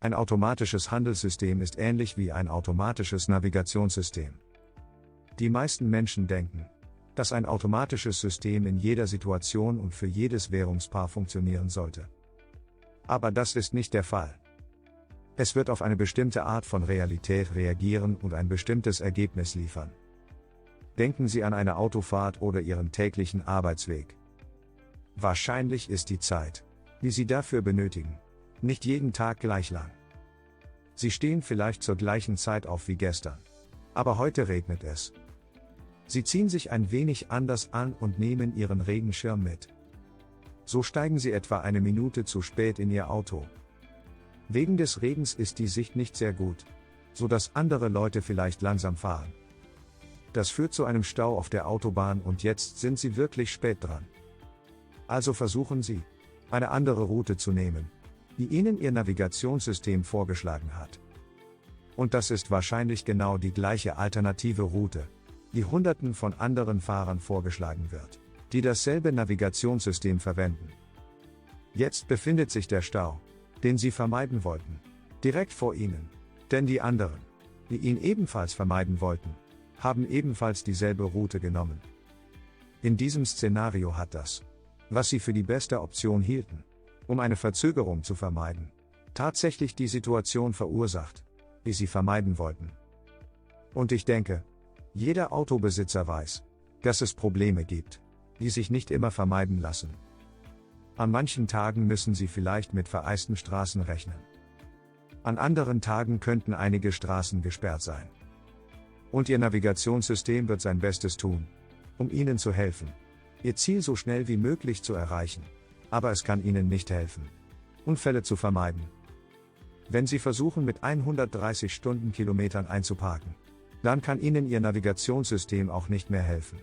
Ein automatisches Handelssystem ist ähnlich wie ein automatisches Navigationssystem. Die meisten Menschen denken, dass ein automatisches System in jeder Situation und für jedes Währungspaar funktionieren sollte. Aber das ist nicht der Fall. Es wird auf eine bestimmte Art von Realität reagieren und ein bestimmtes Ergebnis liefern. Denken Sie an eine Autofahrt oder Ihren täglichen Arbeitsweg. Wahrscheinlich ist die Zeit, die Sie dafür benötigen, nicht jeden Tag gleich lang. Sie stehen vielleicht zur gleichen Zeit auf wie gestern. Aber heute regnet es. Sie ziehen sich ein wenig anders an und nehmen Ihren Regenschirm mit. So steigen Sie etwa eine Minute zu spät in Ihr Auto. Wegen des Regens ist die Sicht nicht sehr gut, so dass andere Leute vielleicht langsam fahren. Das führt zu einem Stau auf der Autobahn und jetzt sind Sie wirklich spät dran. Also versuchen Sie, eine andere Route zu nehmen, die Ihnen Ihr Navigationssystem vorgeschlagen hat. Und das ist wahrscheinlich genau die gleiche alternative Route, die Hunderten von anderen Fahrern vorgeschlagen wird, die dasselbe Navigationssystem verwenden. Jetzt befindet sich der Stau, den Sie vermeiden wollten, direkt vor Ihnen, denn die anderen, die ihn ebenfalls vermeiden wollten, haben ebenfalls dieselbe Route genommen. In diesem Szenario hat das, was Sie für die beste Option hielten, um eine Verzögerung zu vermeiden, tatsächlich die Situation verursacht, die Sie vermeiden wollten. Und ich denke, jeder Autobesitzer weiß, dass es Probleme gibt, die sich nicht immer vermeiden lassen. An manchen Tagen müssen Sie vielleicht mit vereisten Straßen rechnen. An anderen Tagen könnten einige Straßen gesperrt sein. Und Ihr Navigationssystem wird sein Bestes tun, um Ihnen zu helfen, Ihr Ziel so schnell wie möglich zu erreichen. Aber es kann Ihnen nicht helfen, Unfälle zu vermeiden. Wenn Sie versuchen mit 130 Stundenkilometern einzuparken, dann kann Ihnen Ihr Navigationssystem auch nicht mehr helfen.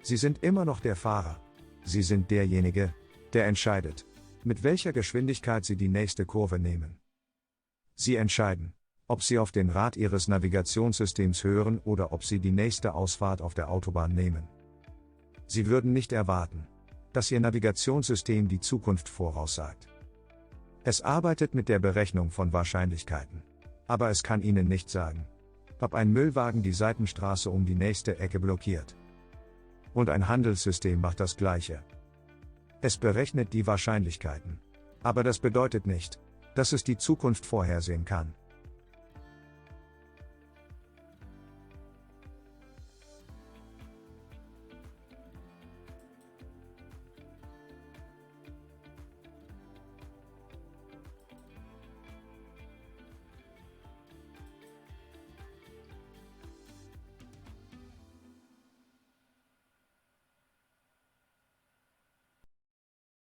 Sie sind immer noch der Fahrer. Sie sind derjenige, der entscheidet, mit welcher Geschwindigkeit Sie die nächste Kurve nehmen. Sie entscheiden, ob Sie auf den Rat Ihres Navigationssystems hören oder ob Sie die nächste Ausfahrt auf der Autobahn nehmen. Sie würden nicht erwarten, dass Ihr Navigationssystem die Zukunft voraussagt. Es arbeitet mit der Berechnung von Wahrscheinlichkeiten, aber es kann Ihnen nicht sagen, ob ein Müllwagen die Seitenstraße um die nächste Ecke blockiert. Und ein Handelssystem macht das Gleiche. Es berechnet die Wahrscheinlichkeiten, aber das bedeutet nicht, dass es die Zukunft vorhersehen kann.